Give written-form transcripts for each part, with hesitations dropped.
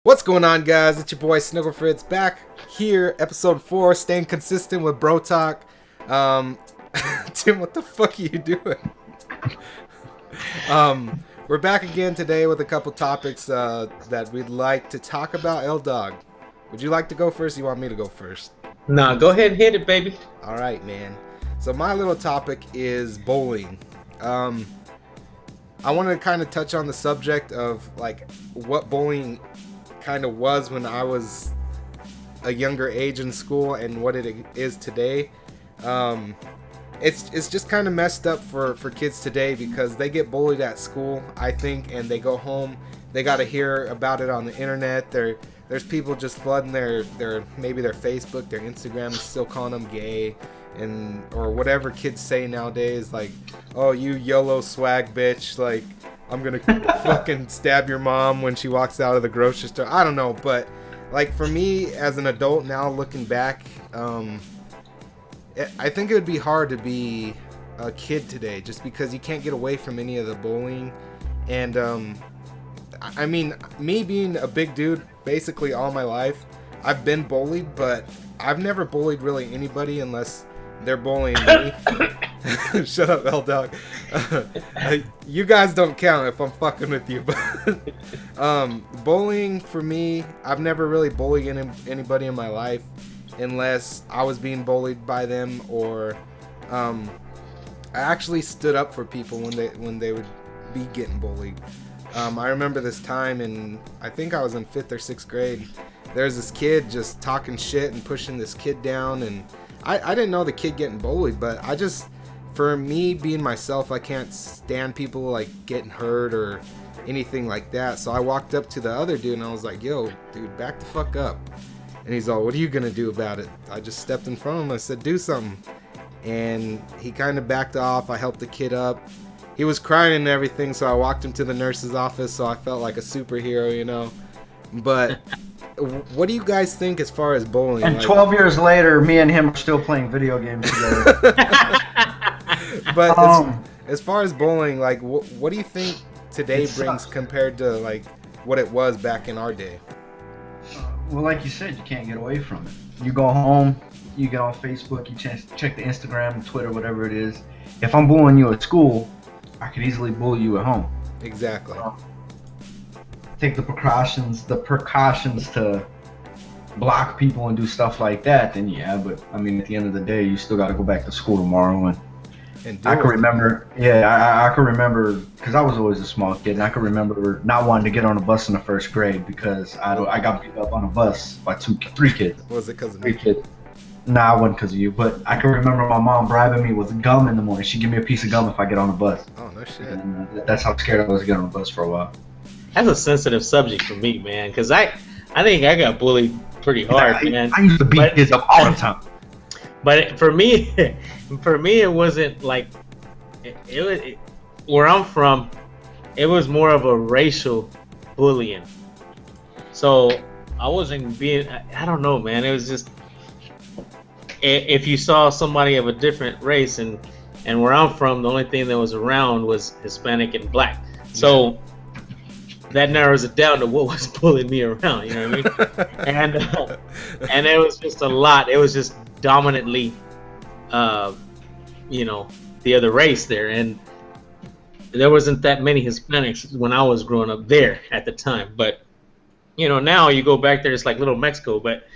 What's going on, guys? It's your boy Snuggle Fritz back here, episode 4, staying consistent with Bro Talk. Tim, what the fuck are you doing? We're back again today with a couple topics that we'd like to talk about. L-Dog, would you like to go first? Or you want me to go first? Nah, go ahead and hit it, baby. All right, man. So my little topic is bowling. I wanted to kind of touch on the subject of like what bowling kind of was when I was a younger age in school and what it is today. It's just kind of messed up for kids today because they get bullied at school, I think, and they go home, they got to hear about it on the internet. There's people just flooding their maybe their Facebook, their Instagram, still calling them gay, and or whatever kids say nowadays, like, oh, you YOLO swag bitch, like I'm gonna fucking stab your mom when she walks out of the grocery store. I don't know, but like for me as an adult now looking back, I think it would be hard to be a kid today just because you can't get away from any of the bullying. And I mean, me being a big dude basically all my life, I've been bullied, but I've never bullied really anybody unless they're bullying me. Shut up, L-Dog. You guys don't count if I'm fucking with you. But bullying for me, I've never really bullied anybody in my life unless I was being bullied by them, or I actually stood up for people when they would be getting bullied. I remember this time in, I think I was in 5th or 6th grade. There's this kid just talking shit and pushing this kid down, and I didn't know the kid getting bullied, but for me being myself, I can't stand people like getting hurt or anything like that. So I walked up to the other dude and I was like, yo, dude, back the fuck up. And he's all, what are you gonna do about it? I just stepped in front of him. I said, do something. And he kind of backed off. I helped the kid up. He was crying and everything, so I walked him to the nurse's office, so I felt like a superhero, you know. But what do you guys think as far as bowling? And 12 years later, me and him are still playing video games together. But as far as bowling, like, what do you think today brings compared to like what it was back in our day? Well, like you said, you can't get away from it. You go home, you get on Facebook, you check the Instagram, Twitter, whatever it is. If I'm bullying you at school, I could easily bully you at home. Exactly. Take the precautions to block people and do stuff like that, then yeah, but I mean, at the end of the day, you still got to go back to school tomorrow. And I can remember, I can remember, because I was always a small kid, and I can remember not wanting to get on a bus in the 1st grade because I got beat up on a bus by 3 kids. Was it because of 3 me? kids. Nah, it wasn't because of you, but I can remember my mom bribing me with gum in the morning. She'd give me a piece of gum if I get on a bus. Oh, no shit. And that's how scared I was to get on a bus for a while. That's a sensitive subject for me, man, because I think I got bullied pretty hard, man. I used to beat kids up all the time. But for me, it wasn't like where I'm from. It was more of a racial bullying. So I wasn't being. I don't know, man. It was just if you saw somebody of a different race, and where I'm from, the only thing that was around was Hispanic and black. So that narrows it down to what was pulling me around. You know what I mean? And it was just a lot. It was just dominantly, the other race there, and there wasn't that many Hispanics when I was growing up there at the time. But now you go back there, it's like little Mexico. But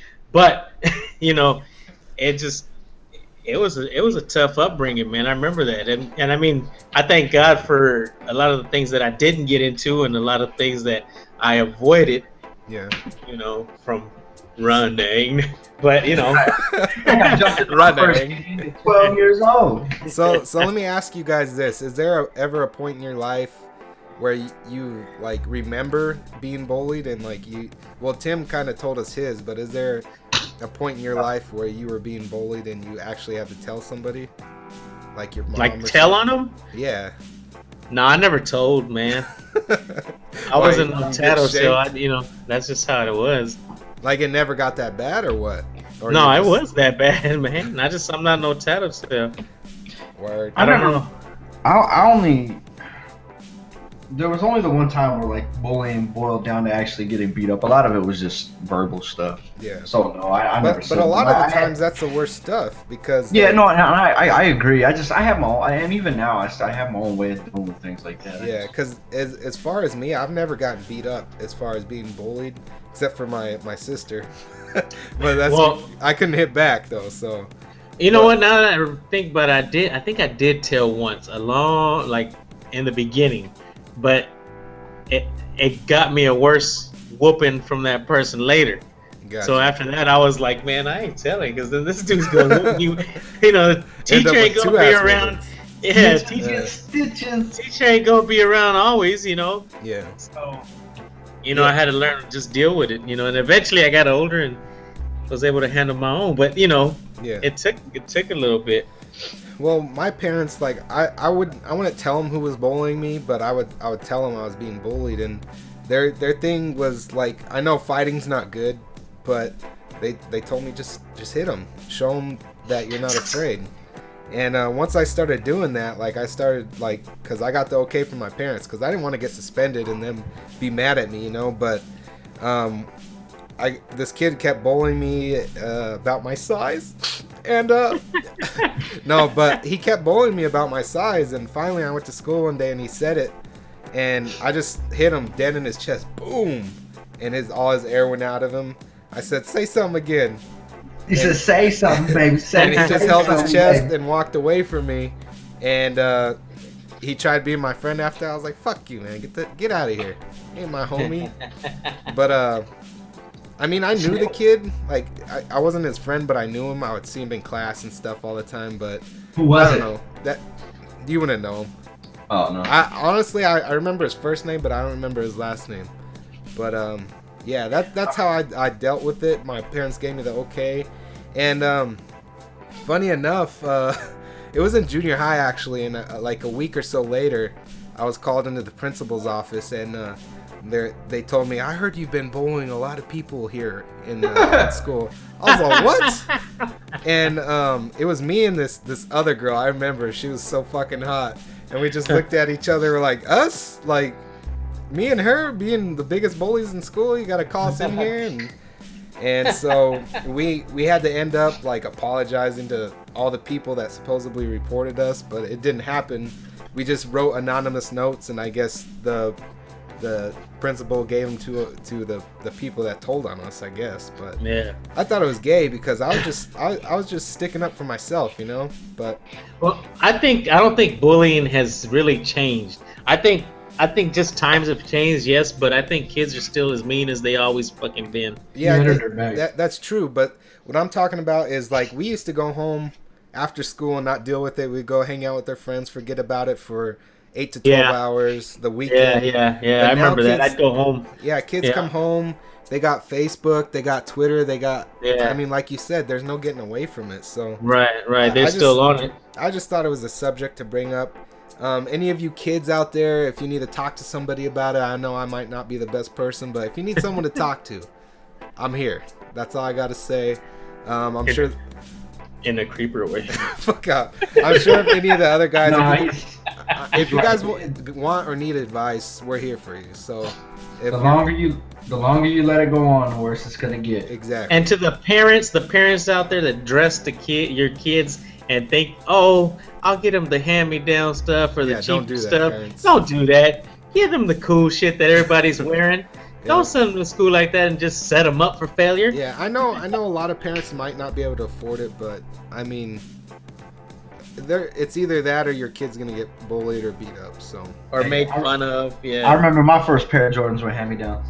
it was a tough upbringing, man. I remember that, and I mean, I thank God for a lot of the things that I didn't get into, and a lot of things that I avoided. Yeah. From running, but running. 12 years old. So let me ask you guys this: is there ever a point in your life where you like remember being bullied and like you? Well, Tim kind of told us his, but is there a point in your life where you were being bullied and you actually had to tell somebody, like your mom? Like tell on them? Yeah. No, I never told, man. I wasn't no tattletale. That's just how it was. Like it never got that bad, or what? Or no, it was that bad, man. I'm not no tattletale. Word. I don't know. I only there was only the one time where like bullying boiled down to actually getting beat up. A lot of it was just verbal stuff. Yeah. So no, I never. But a lot of the times that's the worst stuff because. Yeah, no, and I agree. I have my own, and even now I have my own way of dealing with things like that. Yeah, because as far as me, I've never gotten beat up as far as being bullied, except for my sister. But I couldn't hit back though, so. You know what? Now that I think, but I think I did tell once, in the beginning, but it got me a worse whooping from that person later. Gotcha. So after that, I was like, man, I ain't telling, because then this dude's gonna whoop you. You know, the teacher ain't gonna be around. Yeah, teacher ain't gonna be around always. You know. Yeah. So, I had to learn to just deal with it. And eventually I got older and was able to handle my own. But it took a little bit. Well, my parents, like, I wouldn't tell them who was bullying me, but I would tell them I was being bullied, and their thing was like, I know fighting's not good, but they told me just hit them, show them that you're not afraid. And once I started doing that, like, I started, like, because I got the okay from my parents, because I didn't want to get suspended and them be mad at me, but this kid kept bullying me about my size. And no, but he kept bullying me about my size, and finally I went to school one day and he said it, and I just hit him dead in his chest, boom, and all his air went out of him. I said, say something again. He said, say something, baby. And he just held his chest and walked away from me, and he tried being my friend after. I was like, fuck you, man, get out of here, you ain't my homie. But I mean, I knew the kid. Like, I wasn't his friend, but I knew him. I would see him in class and stuff all the time. But who was I don't know. That you wouldn't know him. Oh no. I remember his first name, but I don't remember his last name. But yeah, that's how I dealt with it. My parents gave me the okay, and funny enough, it was in junior high actually, and like a week or so later, I was called into the principal's office, and they told me, I heard you've been bullying a lot of people here in school. I was like, what? And it was me and this other girl. I remember she was so fucking hot, and we just looked at each other like, us, like me and her being the biggest bullies in school. You gotta call us in here, and so we had to end up like apologizing to all the people that supposedly reported us, but it didn't happen. We just wrote anonymous notes, and I guess the principal gave them to the people that told on us, I guess. But yeah, I thought it was gay because I was just sticking up for myself, But I don't think bullying has really changed. I think just times have changed, yes, but I think kids are still as mean as they always fucking been. Yeah, that's true. But what I'm talking about is, like, we used to go home after school and not deal with it. We'd go hang out with our friends, forget about it for 8 to 12 hours the weekend. Yeah. I remember that. I'd go home. Yeah, kids come home. They got Facebook. They got Twitter. They got. Yeah. I mean, like you said, there's no getting away from it. So. Right. They're still on it. I just thought it was a subject to bring up. Any of you kids out there, if you need to talk to somebody about it, I know I might not be the best person, but if you need someone to talk to, I'm here. That's all I got to say. I'm sure. In a creeper way. Fuck up. I'm sure if any of the other guys, if you guys want or need advice, we're here for you. So, the longer you let it go on, the worse it's gonna get. Exactly. And to the parents out there that dress your kids and think, oh, I'll get them the hand-me-down stuff or the cheap stuff. Don't do that. Give them the cool shit that everybody's wearing. Don't send them to school like that and just set them up for failure. Yeah, I know a lot of parents might not be able to afford it, but I mean, it's either that or your kid's gonna get bullied or beat up. So or made fun of. Yeah. I remember my first pair of Jordans were hand-me-downs.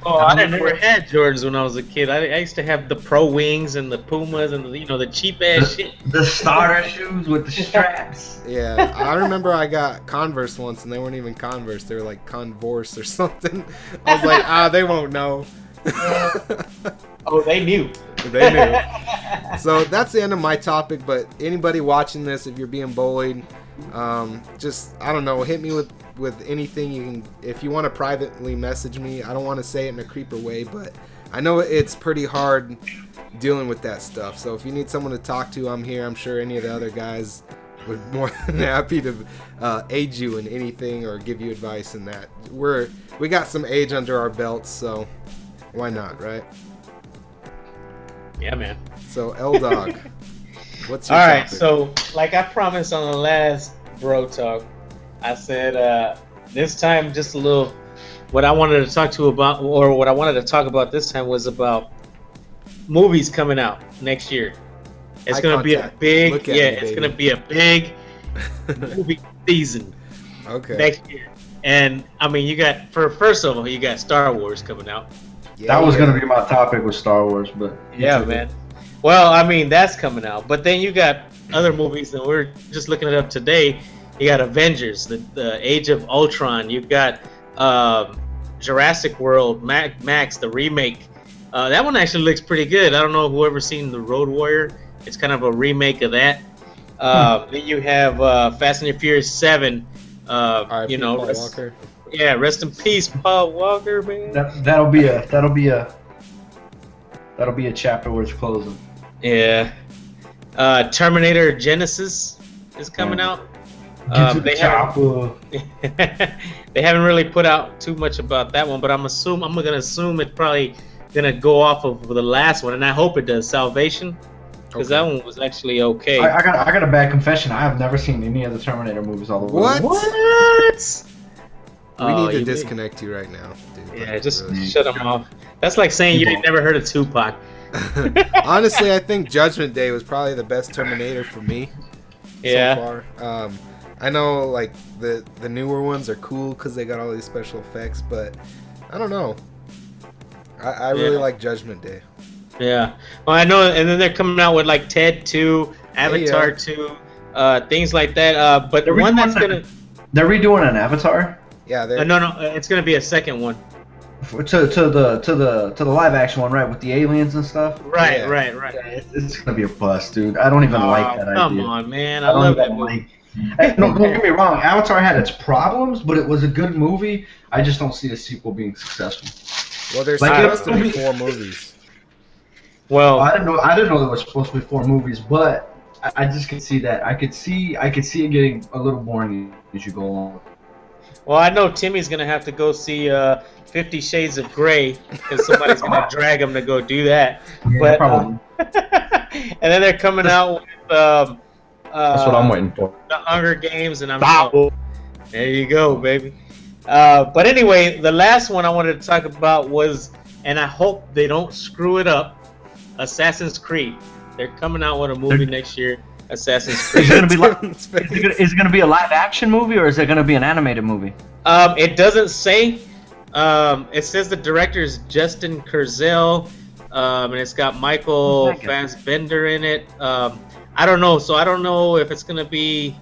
I never had Jordans when I was a kid. I used to have the Pro Wings and the Pumas and the cheap ass shit. The starter shoes with the straps. Yeah, I remember I got Converse once, and they weren't even Converse. They were like Converse or something. I was like, they won't know. Oh, they knew. They knew. So that's the end of my topic. But anybody watching this, if you're being bullied, just, I don't know, hit me with anything you can. If you want to privately message me, I don't want to say it in a creeper way, but I know it's pretty hard dealing with that stuff. So if you need someone to talk to, I'm here. I'm sure any of the other guys would more than happy to aid you in anything or give you advice in that. We got some age under our belts, so why not, right? Yeah, man. So L Dog, what's your All right, topic? so like I promised on the last Bro Talk, I said this time just a little. What I wanted to talk about this time was about movies coming out next year. It's Eye gonna be a contact. big, Look at yeah, me, it's baby. gonna be a big movie season Okay. next year. And I mean, you got first of all, you got Star Wars coming out. Yeah, That was yeah. gonna be my topic with Star Wars, but Yeah, man. Well, I mean, that's coming out. But then you got other movies, and we're just looking it up today. You got Avengers, the Age of Ultron. You've got Jurassic World, Max, the remake. That one actually looks pretty good. I don't know whoever's seen The Road Warrior. It's kind of a remake of that. Then you have Fast and the Furious 7. R.I.P. You know, Paul Walker. yeah, rest in peace, Paul Walker, man. that'll be a chapter worth closing. Yeah. Terminator Genesis is coming out. Get to the They chopper. they haven't really put out too much about that one, but I'm gonna assume it's probably gonna go off of the last one, and I hope it does. Salvation, because that one was actually okay. I got a bad confession. I have never seen any of the Terminator movies all the way. What? What? We need to you disconnect you right now, dude. Yeah, Like, just really. shut them off. That's like saying you ain't never heard of Tupac. Honestly, I think Judgment Day was probably the best Terminator for me Yeah. so far. I know like the newer ones are cool because they got all these special effects, but I don't know. I really like Judgment Day. Yeah. Well, I know, and then they're coming out with like Ted 2, Avatar Yeah. 2, things like that. But the They're one that's redoing gonna They're redoing an Avatar Yeah, they're no, it's gonna be a second one. to the live action one, right? With the aliens and stuff. Right, Yeah. right. It's gonna be a bust, dude. I don't even like that Come idea. on, man. I I don't love that even movie. like. Hey, no, don't get me wrong. Avatar had its problems, but it was a good movie. I just don't see a sequel being successful. well, there's Like, supposed to be it- 4 movies. Well, I didn't know there was supposed to be 4 movies, but I just could see that. I could see it getting a little boring as you go along. I know Timmy's gonna have to go see 50 Shades of Grey because somebody's gonna drag him to go do that. Yeah, But probably. and then they're coming out with That's what I'm waiting for. the Hunger Games, and I'm Stop. there you go, baby. But anyway, the last one I wanted to talk about was, and I hope they don't screw it up, Assassin's Creed. They're coming out with a movie next year, Assassin's Creed. Is it gonna be like? Is it gonna be a live action movie or is it gonna be an animated movie? It doesn't say. It says the director is Justin Kurzel, and it's got Michael Who's that guy? Fassbender in it. I don't know, so I don't know if it's gonna be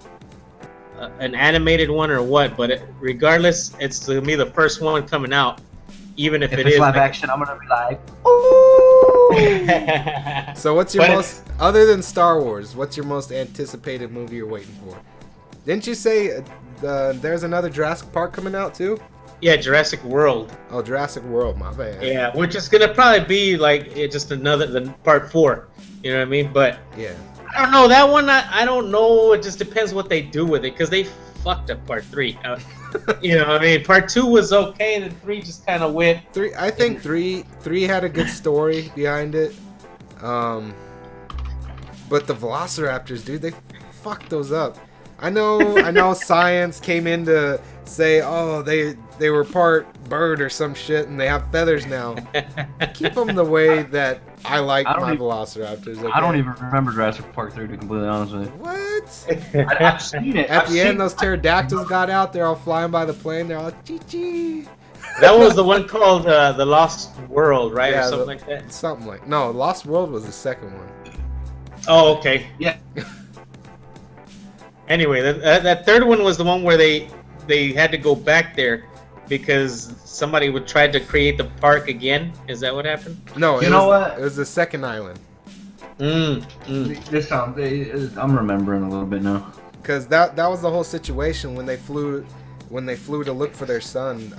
an animated one or what. But regardless, it's gonna be the first one coming out, even if If it it's is live action, I'm gonna be like, So what's your But most, other than Star Wars, what's your most anticipated movie you're waiting for? Didn't you say there's another Jurassic Park coming out too? Yeah, Jurassic World. Oh, Jurassic World, my bad. Yeah, which is gonna probably be like just the part 4. You know what I mean? But Yeah. I don't know that one. I don't know. It just depends what they do with it because they fucked up part 3. You know, what I mean, part 2 was okay, and then 3 just kind of went. I think three had a good story behind it. But the Velociraptors, dude, they fucked those up. I know science came in to say, oh, they were part bird or some shit and they have feathers now. Keep them the way that I like I don't my even- Velociraptors. Okay? I don't even remember Jurassic Park 3 to be completely honest with you. What? I've seen it. At the end, those pterodactyls got out. They're all flying by the plane. They're all chee chee. That was the one called The Lost World, right, or something like that. Something like no. Lost World was the second one. Oh, okay. Yeah. Anyway, that third one was the one where they had to go back there because somebody would try to create the park again. Is that what happened? No, You know what? It was the second island. This sounds. I'm remembering a little bit now. Because that was the whole situation when they flew to look for their son.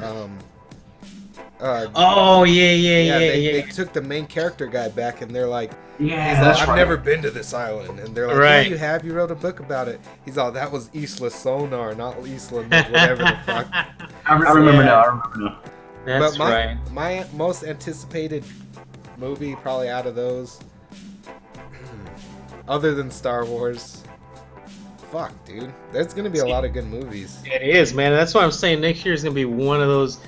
Oh yeah, They took the main character guy back, and they're like, Yeah, he's that's I've right. never been to this island, and they're like, Right. yeah, you have. You wrote a book about it. He's all, that was Isla Sonar, not Isla whatever the fuck. I remember Yeah. now. I remember now. That's but right. my most anticipated movie, probably out of those, other than Star Wars, fuck, dude, there's gonna be a lot of good movies. It is, man. That's why I'm saying next year is gonna be one of those,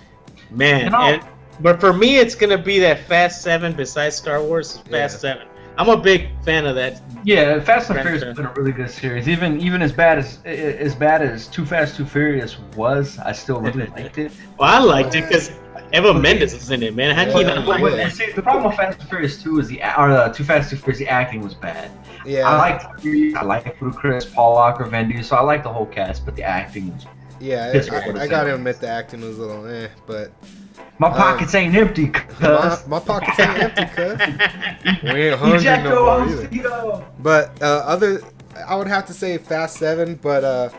man. You know- and, but for me, it's gonna be that Fast 7. Besides Star Wars, Fast Yeah. 7. I'm a big fan of that. Yeah, Fast and Right, Furious sure. has been a really good series. Even as bad as Too Fast, Too Furious was, I still really liked it. Well, I liked it because Eva Mendes is in it, man. How can you not Yeah. like that? See, the problem with Fast and Furious 2 is Too Fast, Too Furious, the acting was bad. Yeah, I liked Chris, Paul Walker, Van Diesel. I like the whole cast, but the acting was. yeah. Piss me off I with gotta it. admit the acting was a little but My pockets ain't empty, cuz. my pockets ain't empty, cuz. We ain't hungry Ejecto no more either. Auxilio. But I would have to say Fast 7, but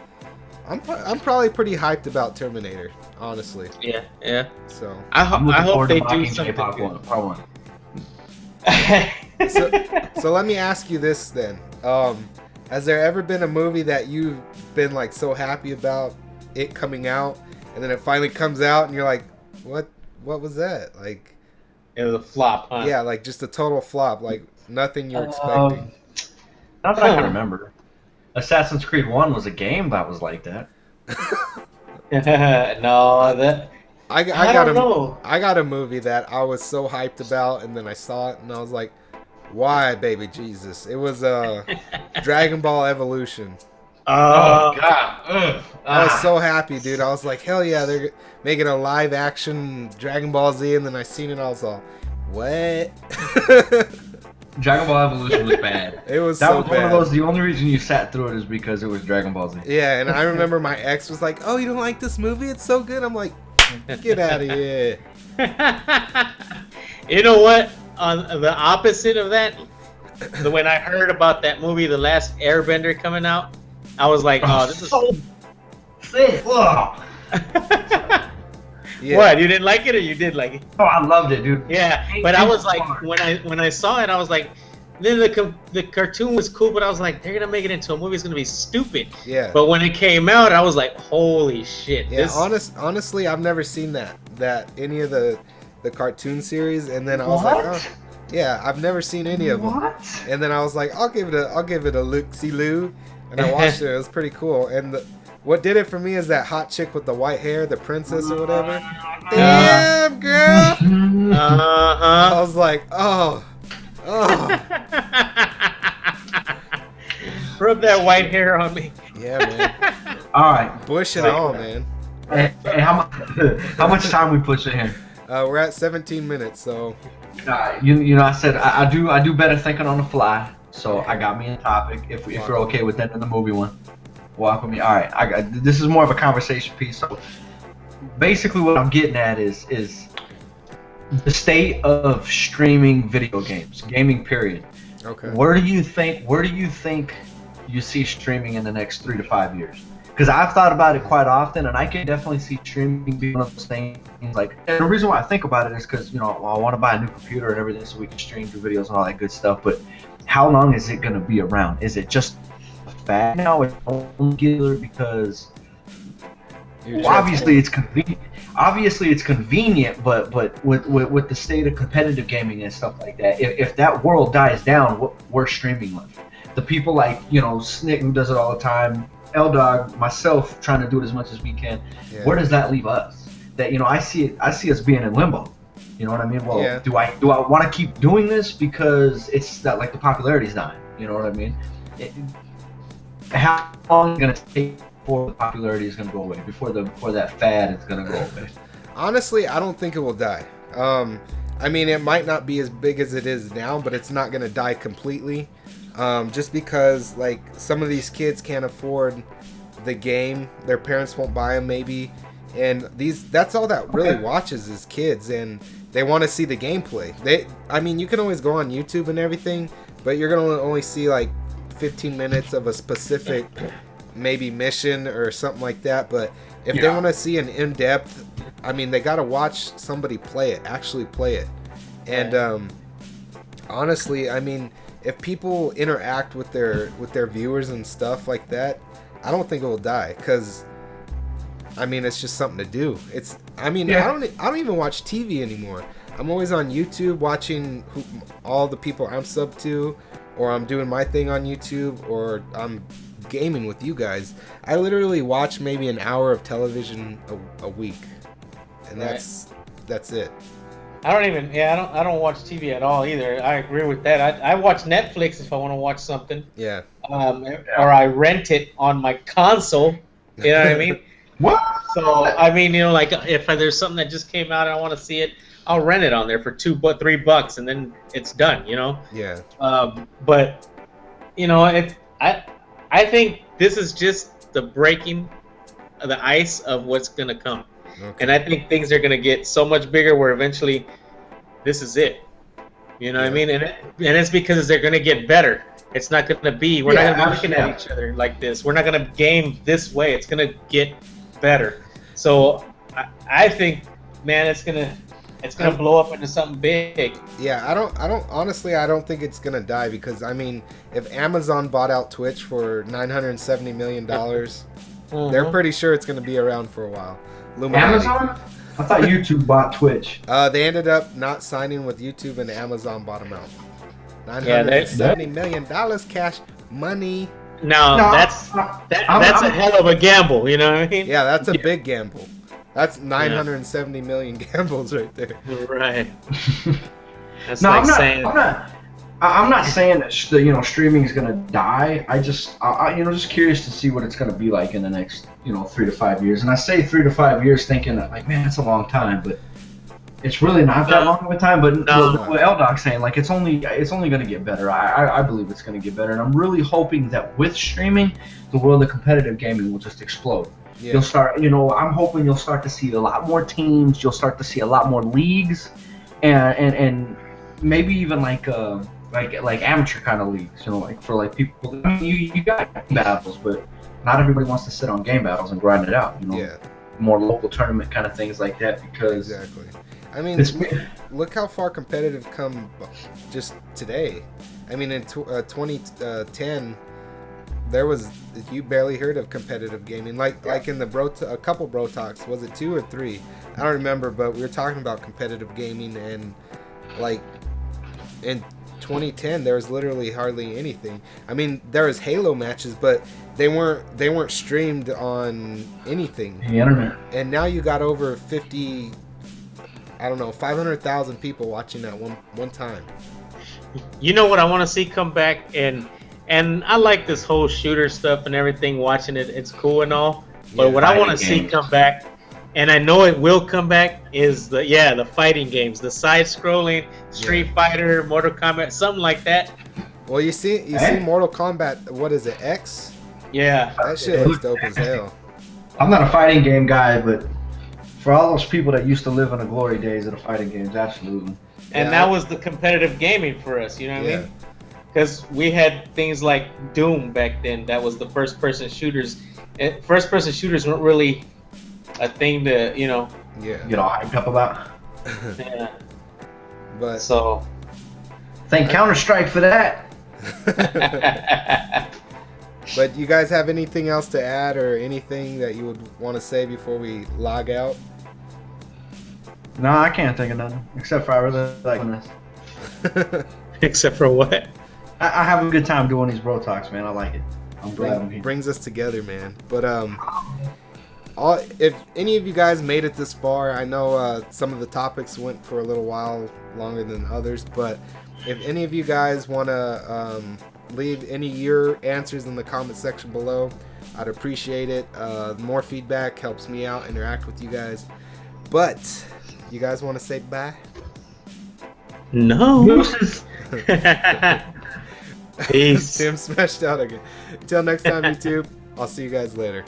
I'm probably pretty hyped about Terminator, honestly. Yeah. So I I'm looking hope forward they to do Mockingjay something Part good. 1. Part 1. so let me ask you this then. Has there ever been a movie that you've been like so happy about it coming out, and then it finally comes out and you're like, what was that? Like, It was a flop, huh? yeah, like just a total flop, like nothing you were Um, expecting. Not that I can remember. Assassin's Creed 1 was a game that was like that. No, that I I got don't a know. I got a movie that I was so hyped about, and then I saw it and I was like, why, baby Jesus? It was Dragon Ball Evolution. Oh, God. Ugh. I was so happy, dude. I was like, hell yeah, they're making a live action Dragon Ball Z, and then I seen it, I was all, what? Dragon Ball Evolution was bad. It was That so was one bad. of those. The only reason you sat through it is because it was Dragon Ball Z. Yeah, and I remember my ex was like, oh, you don't like this movie? It's so good. I'm like, get out of here. You know what? On the opposite of that, when I heard about that movie, The Last Airbender, coming out, I was like, oh, this is so sick. Ugh. Yeah. What? You didn't like it, or you did like it? Oh, I loved it, dude. Yeah, but I was like, when I saw it, I was like, then the cartoon was cool, but I was like, they're gonna make it into a movie. It's gonna be stupid. Yeah. But when it came out, I was like, holy shit! Yeah, This, honestly, I've never seen that any of the cartoon series, and then I was like, What? oh, yeah, I've never seen any of them. What? And then I was like, I'll give it a look-see-loo, and I watched it. It was pretty cool. And what did it for me is that hot chick with the white hair, the princess or whatever. Damn, girl! I uh was like, oh. Rub that white hair on me. Yeah, man. All right. Bush and all, man. Hey, how much time we push in here? We're at 17 minutes, so You know, I said I do better thinking on the fly. So I got me a topic. If you're okay with that, in the movie one, walk with me. All right. This is more of a conversation piece. So basically, what I'm getting at is the state of streaming video games, gaming period. okay. Where do you think you see streaming in the next 3 to 5 years? Because I've thought about it quite often, and I can definitely see streaming being one of those things. Like, and the reason why I think about it is because, you know, I want to buy a new computer and everything so we can stream through videos and all that good stuff. But how long is it going to be around? Is it just a fad now? It's regular because obviously it's convenient. Obviously it's convenient, but with the state of competitive gaming and stuff like that, if that world dies down, where's streaming left? The people like, you know, Snick, who does it all the time, L-Dog, myself, trying to do it as much as we can. Yeah. Where does that leave us? That, you know, I see us being in limbo. You know what I mean? Well, Yeah. do I want to keep doing this because it's that, like, the popularity's dying? You know what I mean? How long is it gonna take before the popularity is gonna go away? Before that fad is gonna go away? Honestly, I don't think it will die. I mean, it might not be as big as it is now, but it's not going to die completely. Just because, like, some of these kids can't afford the game. Their parents won't buy them, maybe. And that's all that really watches is kids, and they want to see the gameplay. I mean, you can always go on YouTube and everything, but you're going to only see, like, 15 minutes of a specific maybe mission or something like that. But If they want to see an in-depth, I mean, they got to watch somebody play it, actually play it. And honestly, I mean, if people interact with their viewers and stuff like that, I don't think it will die, because I mean, it's just something to do. I don't even watch TV anymore. I'm always on YouTube watching all the people I'm subbed to, or I'm doing my thing on YouTube, or I'm gaming with you guys. I literally watch maybe an hour of television a week, and that's it. I don't watch TV at all either. I agree with that. I watch Netflix if I want to watch something. Yeah. Or I rent it on my console. You know what I mean? What? So I mean, like if there's something that just came out and I want to see it, I'll rent it on there for $3, and then it's done. Yeah. But I think this is just the breaking of the ice of what's gonna come. Okay. And I think things are gonna get so much bigger where eventually this is it. You know what I mean? And it's because they're gonna get better. It's not gonna be. We're not gonna be looking at each other like this. We're not gonna game this way. It's gonna get better. So I think, man, it's gonna blow up into something big. Yeah, I don't think it's gonna die, because I mean, if Amazon bought out Twitch for $970 million, they're pretty sure it's gonna be around for a while. Illuminati. Amazon? I thought YouTube bought Twitch. They ended up not signing with YouTube, and Amazon bought them out. $970 million cash money. No, that's a hell of a gamble. You know what I mean? Yeah, that's a big gamble. That's 970 million gambles right there. Right. That's no, like I'm not saying that streaming is gonna die. I just curious to see what it's gonna be like in the next 3 to 5 years. And I say 3 to 5 years, thinking that, like, man, that's a long time, but it's really not that long of a time. But what L-Dog's saying, like, it's only gonna get better. I believe it's gonna get better, and I'm really hoping that with streaming, the world of competitive gaming will just explode. Yeah. You'll start, I'm hoping you'll start to see a lot more teams. You'll start to see a lot more leagues, and maybe even like amateur kind of leagues. Like for like people. I mean, you got game battles, but not everybody wants to sit on game battles and grind it out. Yeah. More local tournament kind of things like that, because exactly. I mean, look how far competitive come just today. I mean, in 2010. You barely heard of competitive gaming, like in the a couple bro talks. Was it 2 or 3? I don't remember, but we were talking about competitive gaming, and like in 2010 there was literally hardly anything. I mean, there was Halo matches, but they weren't streamed on anything. The internet. And now you got over 500,000 people watching at one time. You know what I want to see come back, and I like this whole shooter stuff and everything, watching it, it's cool and all. But what I want to see come back, and I know it will come back, is the fighting games, the side-scrolling, Street Fighter, Mortal Kombat, something like that. Well, you see Mortal Kombat, what is it, X? Yeah. That shit looks dope as hell. I'm not a fighting game guy, but for all those people that used to live in the glory days of the fighting games, absolutely. And that was the competitive gaming for us, you know what I mean? Because we had things like Doom back then. That was the first-person shooters. First-person shooters weren't really a thing to, get all hyped up about. Yeah. But so, thank Counter-Strike for that. But you guys have anything else to add, or anything that you would want to say before we log out? No, I can't think of nothing, except for I really like this. Except for what? I have a good time doing these bro talks, man. I like it. I'm glad I'm here. Brings us together, man. But if any of you guys made it this far, I know some of the topics went for a little while longer than others, but if any of you guys want to leave any of your answers in the comment section below, I'd appreciate it. More feedback helps me out, interact with you guys. But you guys want to say bye? No. Peace. Tim smashed out again. Until next time, YouTube. I'll see you guys later.